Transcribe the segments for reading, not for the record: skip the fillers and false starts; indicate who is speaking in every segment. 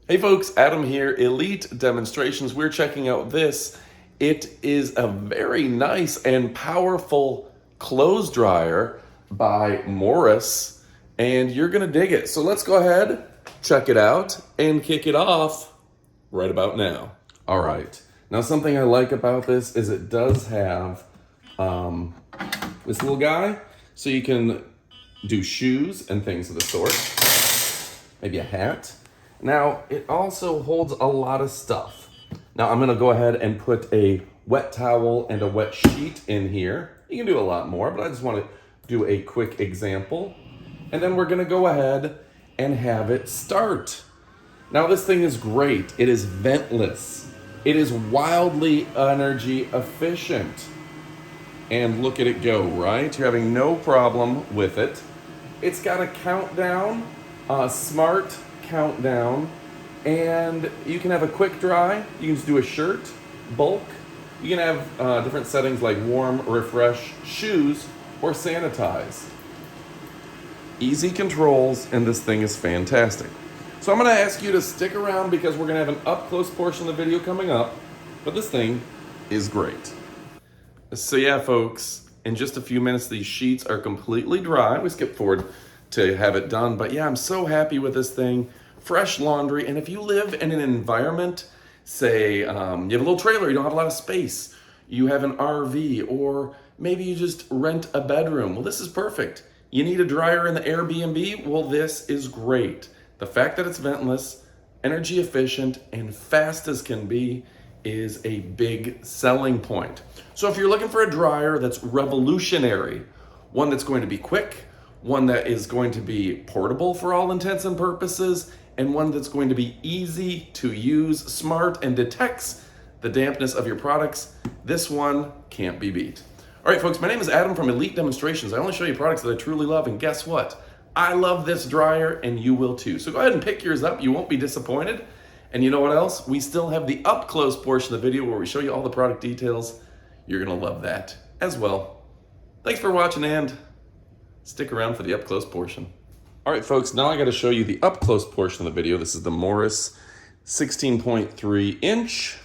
Speaker 1: Hey folks, Adam here, Elite Demonstrations. We're checking out this. It is a very nice and powerful clothes dryer by Morus, and you're gonna dig it. So let's go ahead, check it out, and kick it off right about now. All right, now something I like about this is it does have this little guy, so you can do shoes and things of the sort, maybe a hat. Now, it also holds a lot of stuff. Now, I'm gonna go ahead and put a wet towel and a wet sheet in here. You can do a lot more, but I just wanna do a quick example. And then we're gonna go ahead and have it start. Now, this thing is great. It is ventless. It is wildly energy efficient. And look at it go, right? You're having no problem with it. It's got a countdown, smart countdown, and you can have a quick dry. You can just do a shirt, bulk. You can have different settings like warm, refresh, shoes, or sanitize. Easy controls, and this thing is fantastic. So I'm gonna ask you to stick around because we're gonna have an up close portion of the video coming up, but this thing is great. So yeah, folks, in just a few minutes, these sheets are completely dry. We skipped forward to have it done, but yeah, I'm so happy with this thing. Fresh laundry, and if you live in an environment, say you have a little trailer, you don't have a lot of space, you have an RV, or maybe you just rent a bedroom, well, this is perfect. You need a dryer in the Airbnb, well, this is great. The fact that it's ventless, energy efficient, and fast as can be is a big selling point. So if you're looking for a dryer that's revolutionary, one that's going to be quick, one that is going to be portable for all intents and purposes, and one that's going to be easy to use, smart, and detects the dampness of your products, this one can't be beat. All right, folks, my name is Adam from Elite Demonstrations. I only show you products that I truly love, and guess what? I love this dryer, and you will too. So go ahead and pick yours up. You won't be disappointed. And you know what else? We still have the up close portion of the video where we show you all the product details. You're gonna love that as well. Thanks for watching, and stick around for the up close portion. All right, folks, now I got to show you the up close portion of the video. This is the Morus 16.3 inch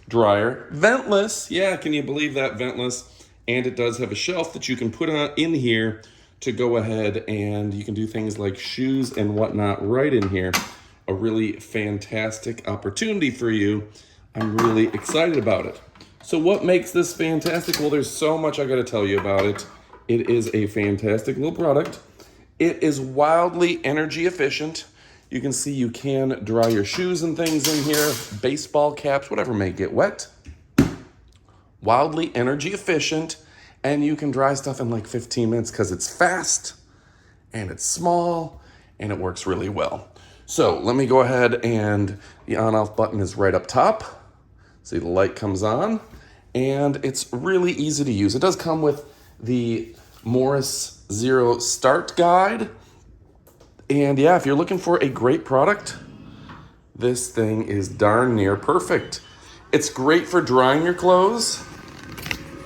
Speaker 1: dryer, ventless. Yeah, can you believe that, ventless? And it does have a shelf that you can put in here to go ahead and you can do things like shoes and whatnot right in here. A really fantastic opportunity for you. I'm really excited about it. So what makes this fantastic? Well, there's so much I got to tell you about it. It is a fantastic little product. It is wildly energy efficient. You can see you can dry your shoes and things in here, baseball caps, whatever may get wet. Wildly energy efficient, and you can dry stuff in like 15 minutes because it's fast and it's small and it works really well. So let me go ahead, and the on-off button is right up top. See, the light comes on, and it's really easy to use. It does come with the Morus Zero start guide. And yeah, if you're looking for a great product, this thing is darn near perfect. It's great for drying your clothes.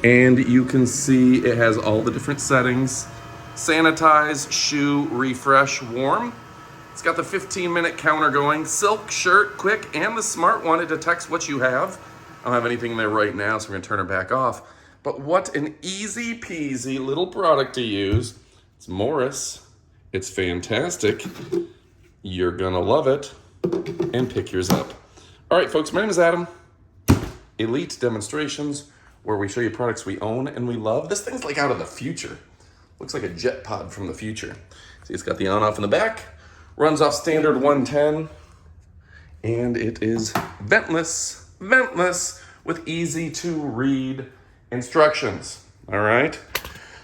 Speaker 1: And you can see it has all the different settings. Sanitize, shoe, refresh, warm. It's got the 15-minute counter going, silk, shirt, quick, and the smart one. It detects what you have. I don't have anything in there right now, so we're gonna turn it back off. But what an easy peasy little product to use. It's Morus. It's fantastic. You're gonna love it. And pick yours up. All right, folks, my name is Adam. Elite Demonstrations, where we show you products we own and we love. This thing's like out of the future. Looks like a jet pod from the future. See, it's got the on-off in the back. Runs off standard 110. And it is ventless with easy to read instructions. All right.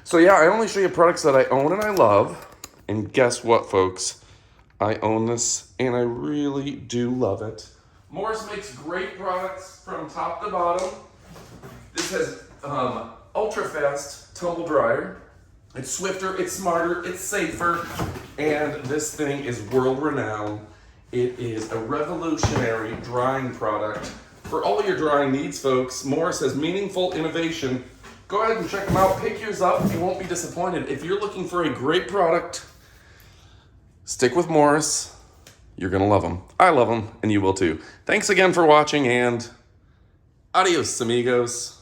Speaker 1: So yeah, I only show you products that I own and I love. And guess what, folks? I own this and I really do love it. Morus makes great products from top to bottom. This has ultra fast tumble dryer. It's swifter, it's smarter, it's safer, and this thing is world renowned. It is a revolutionary drying product for all your drying needs, folks. Morus has meaningful innovation. Go ahead and check them out. Pick yours up. You won't be disappointed. If you're looking for a great product, stick with Morus. You're going to love them. I love them, and you will too. Thanks again for watching, and adios, amigos.